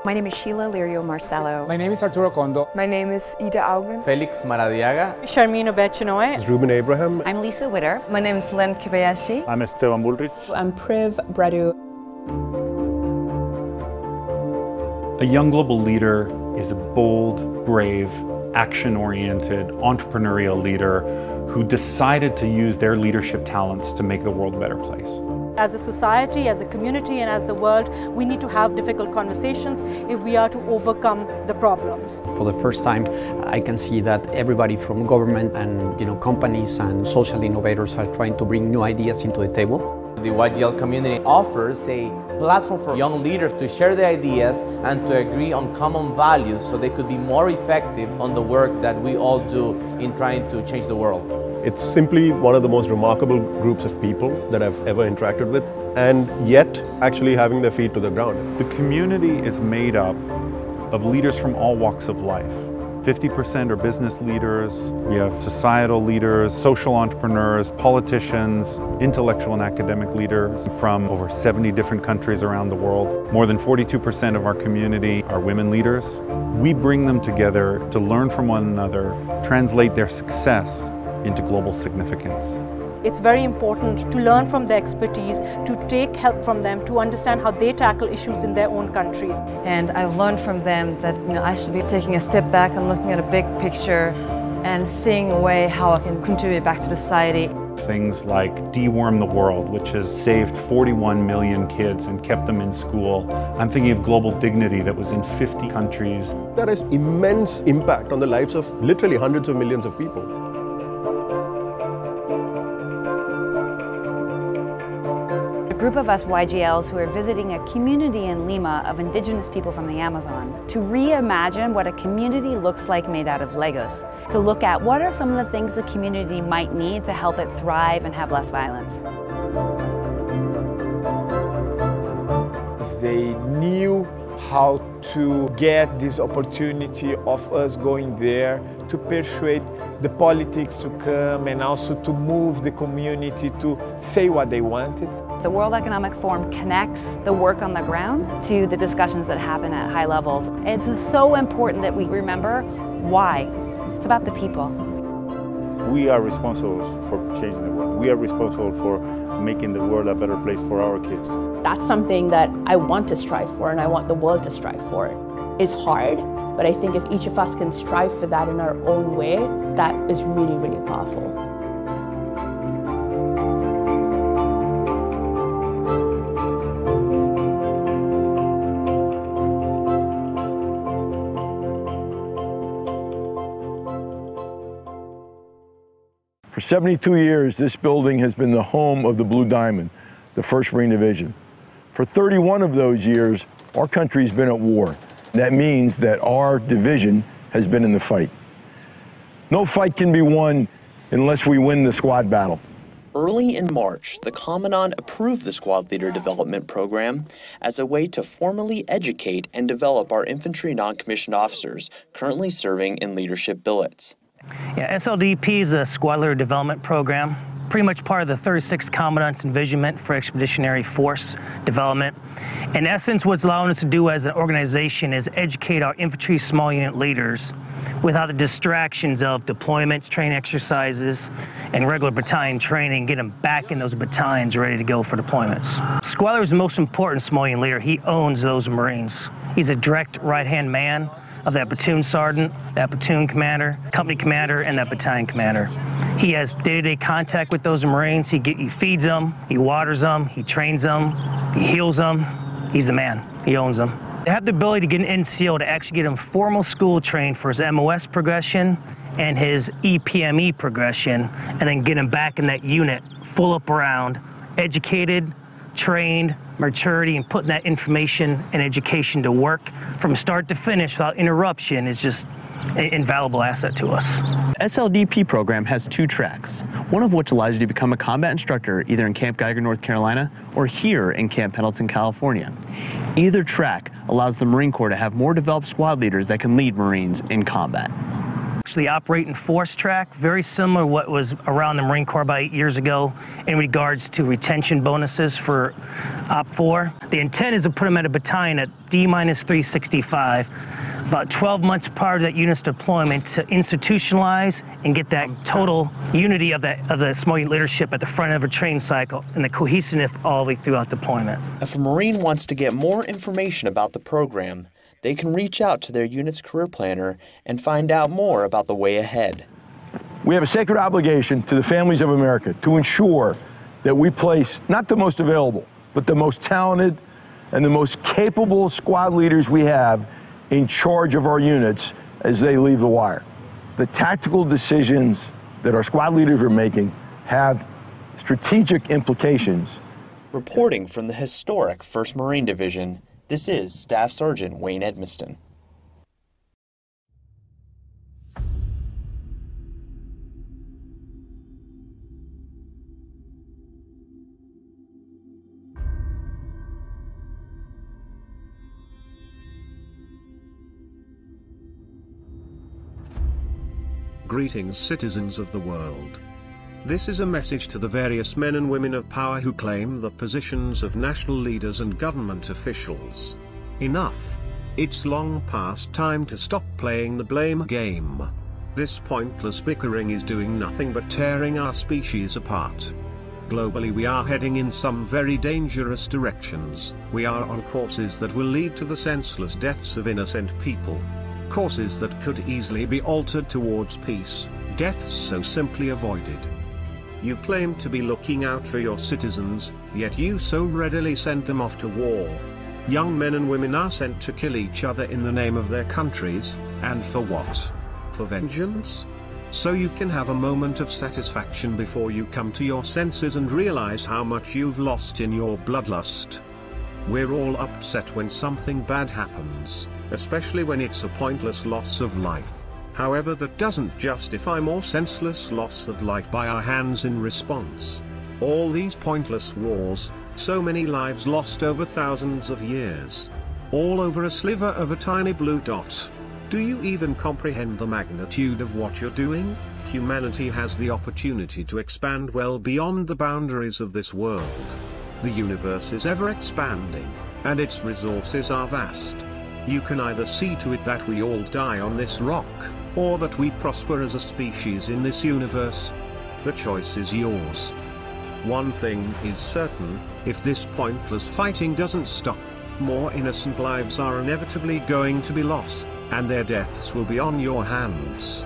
My name is Sheila Lirio Marcello. My name is Arturo Kondo. My name is Ida Augen. Felix Maradiaga. Sharmina Bechinoy. It's Ruben Abraham. I'm Lisa Witter. My name is Len Kobayashi. I'm Esteban Bullrich. I'm Priv Bredu. A young global leader is a bold, brave, action-oriented, entrepreneurial leader who decided to use their leadership talents to make the world a better place. As a society, as a community, and as the world, we need to have difficult conversations if we are to overcome the problems. For the first time, I can see that everybody from government and companies and social innovators are trying to bring new ideas into the table. The YGL community offers a platform for young leaders to share their ideas and to agree on common values so they could be more effective on the work that we all do in trying to change the world. It's simply one of the most remarkable groups of people that I've ever interacted with, and yet actually having their feet to the ground. The community is made up of leaders from all walks of life. 50% are business leaders, we have societal leaders, social entrepreneurs, politicians, intellectual and academic leaders from over 70 different countries around the world. More than 42% of our community are women leaders. We bring them together to learn from one another, translate their success into global significance. It's very important to learn from their expertise, to take help from them, to understand how they tackle issues in their own countries. And I've learned from them that I should be taking a step back and looking at a big picture and seeing a way how I can contribute back to society. Things like Deworm the World, which has saved 41 million kids and kept them in school. I'm thinking of Global Dignity that was in 50 countries. That has immense impact on the lives of literally hundreds of millions of people. A group of us YGLs who are visiting a community in Lima of indigenous people from the Amazon to reimagine what a community looks like made out of Legos, to look at what are some of the things the community might need to help it thrive and have less violence. They knew how to get this opportunity of us going there to persuade the politics to come and also to move the community to say what they wanted. The World Economic Forum connects the work on the ground to the discussions that happen at high levels. It's so important that we remember why. It's about the people. We are responsible for changing the world. We are responsible for making the world a better place for our kids. That's something that I want to strive for, and I want the world to strive for. It's hard, but I think if each of us can strive for that in our own way, that is really, really powerful. For 72 years, this building has been the home of the Blue Diamond, the 1st Marine Division. For 31 of those years, our country's been at war. That means that our division has been in the fight. No fight can be won unless we win the squad battle. Early in March, the Commandant approved the Squad Leader Development Program as a way to formally educate and develop our infantry non-commissioned officers currently serving in leadership billets. Yeah, SLDP is a Squad Leader Development Program, pretty much part of the 36th Commandant's Envisionment for Expeditionary Force Development. In essence, what's allowing us to do as an organization is educate our infantry small unit leaders without the distractions of deployments, training exercises, and regular battalion training, get them back in those battalions ready to go for deployments. Squad Leader is the most important small unit leader. He owns those Marines. He's a direct right-hand man of that platoon sergeant, that platoon commander, company commander, and that battalion commander. He has day-to-day contact with those Marines. He feeds them, he waters them, he trains them, he heals them. He's the man. He owns them. To have the ability to get an NCO to actually get him formal school trained for his MOS progression and his EPME progression, and then get him back in that unit, full up around, educated, trained, maturity, and putting that information and education to work from start to finish without interruption is just an invaluable asset to us. SLDP program has 2 tracks, one of which allows you to become a combat instructor either in Camp Geiger, North Carolina, or here in Camp Pendleton, California. Either track allows the Marine Corps to have more developed squad leaders that can lead Marines in combat. actually operate and force track, very similar to what was around the Marine Corps about 8 years ago in regards to retention bonuses for OPFOR. The intent is to put them at a battalion at D-365, about 12 months prior to that unit's deployment, to institutionalize and get that total unity of the small unit leadership at the front of a training cycle and the cohesiveness all the way throughout deployment. If a Marine wants to get more information about the program, they can reach out to their unit's career planner and find out more about the way ahead. We have a sacred obligation to the families of America to ensure that we place not the most available, but the most talented and the most capable squad leaders we have in charge of our units as they leave the wire. The tactical decisions that our squad leaders are making have strategic implications. Reporting from the historic 1st Marine Division, this is Staff Sergeant Wayne Edmiston. Greetings, citizens of the world. This is a message to the various men and women of power who claim the positions of national leaders and government officials. Enough. It's long past time to stop playing the blame game. This pointless bickering is doing nothing but tearing our species apart. Globally, we are heading in some very dangerous directions. We are on courses that will lead to the senseless deaths of innocent people. Courses that could easily be altered towards peace, deaths so simply avoided. You claim to be looking out for your citizens, yet you so readily send them off to war. Young men and women are sent to kill each other in the name of their countries, and for what? For vengeance? So you can have a moment of satisfaction before you come to your senses and realize how much you've lost in your bloodlust. We're all upset when something bad happens, especially when it's a pointless loss of life. However, that doesn't justify more senseless loss of life by our hands in response. All these pointless wars, so many lives lost over thousands of years. All over a sliver of a tiny blue dot. Do you even comprehend the magnitude of what you're doing? Humanity has the opportunity to expand well beyond the boundaries of this world. The universe is ever expanding, and its resources are vast. You can either see to it that we all die on this rock, or that we prosper as a species in this universe. The choice is yours. One thing is certain, if this pointless fighting doesn't stop, more innocent lives are inevitably going to be lost, and their deaths will be on your hands.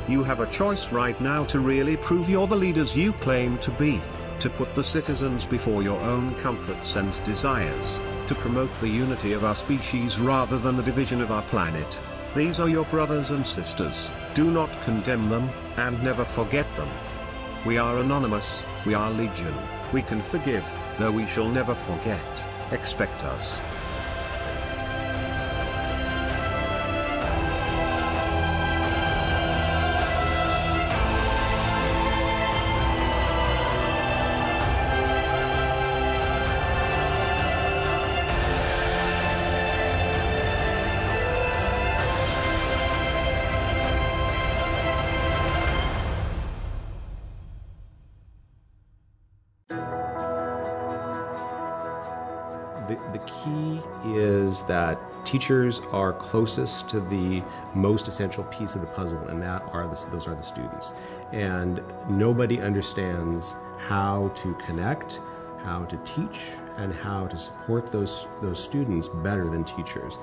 You have a choice right now to really prove you're the leaders you claim to be, to put the citizens before your own comforts and desires, to promote the unity of our species rather than the division of our planet. These are your brothers and sisters. Do not condemn them, and never forget them. We are anonymous, we are legion. We can forgive, though we shall never forget. Expect us. The key is that teachers are closest to the most essential piece of the puzzle, and those are the students. And nobody understands how to connect, how to teach, and how to support those students better than teachers.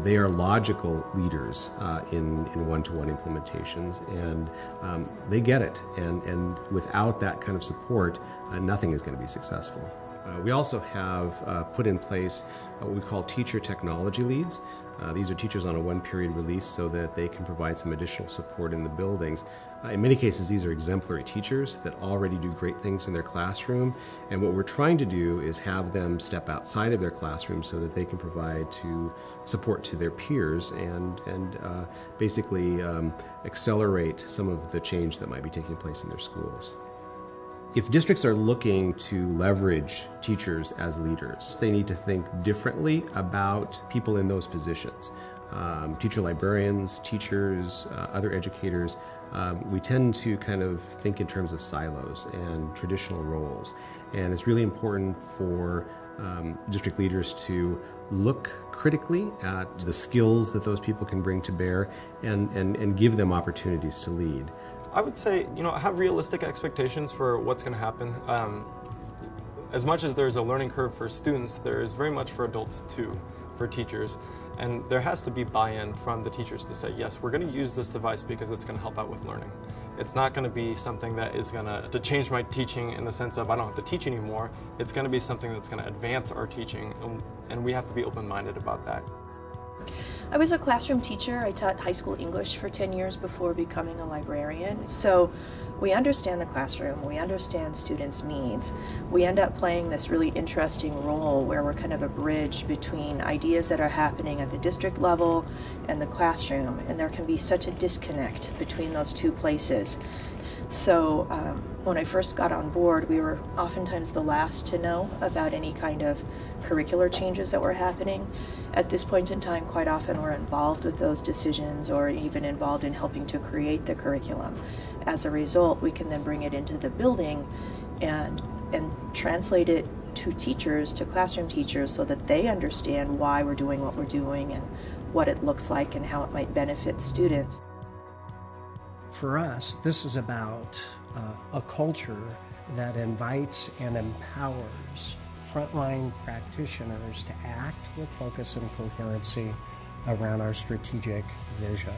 They are logical leaders in one-to-one implementations, and they get it. And without that kind of support, nothing is going to be successful. We also have put in place what we call teacher technology leads. These are teachers on a one-period release so that they can provide some additional support in the buildings. In many cases, these are exemplary teachers that already do great things in their classroom, and what we're trying to do is have them step outside of their classroom so that they can provide support to their peers and basically accelerate some of the change that might be taking place in their schools. If districts are looking to leverage teachers as leaders, they need to think differently about people in those positions. teacher librarians, teachers, other educators, we tend to kind of think in terms of silos and traditional roles. And it's really important for district leaders to look critically at the skills that those people can bring to bear and give them opportunities to lead. I would say, have realistic expectations for what's going to happen. As much as there's a learning curve for students, there is very much for adults too, for teachers. And there has to be buy-in from the teachers to say, yes, we're going to use this device because it's going to help out with learning. It's not going to be something that is going to change my teaching in the sense of I don't have to teach anymore. It's going to be something that's going to advance our teaching, and we have to be open-minded about that. I was a classroom teacher. I taught high school English for 10 years before becoming a librarian. So we understand the classroom, we understand students' needs. We end up playing this really interesting role where we're kind of a bridge between ideas that are happening at the district level and the classroom, and there can be such a disconnect between those two places. So when I first got on board, we were oftentimes the last to know about any kind of curricular changes that were happening. At this point in time, quite often we're involved with those decisions or even involved in helping to create the curriculum. As a result, we can then bring it into the building and translate it to teachers, to classroom teachers, so that they understand why we're doing what we're doing and what it looks like and how it might benefit students. For us, this is about a culture that invites and empowers frontline practitioners to act with focus and coherency around our strategic vision.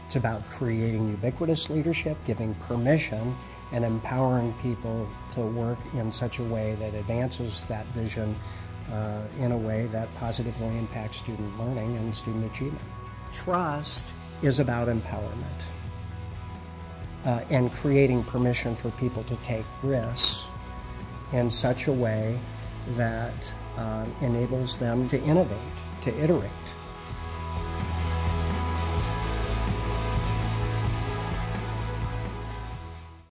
It's about creating ubiquitous leadership, giving permission, and empowering people to work in such a way that advances that vision in a way that positively impacts student learning and student achievement. Trust is about empowerment and creating permission for people to take risks in such a way that enables them to innovate, to iterate,